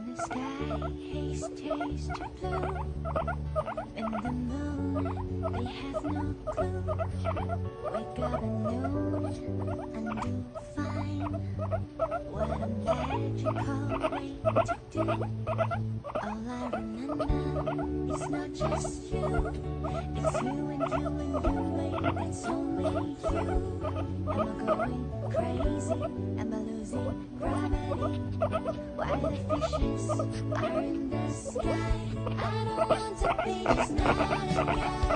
the sky haze tastes blue, and the moon, they have no clue. Wake up at noon and do fine. What a magical way to do. All I remember is not just you. It's you and you and you, wait, it's only you. Am I going crazy? Am I losing gravity? Why the fishes are in the sky? I don't want to be just not a guy.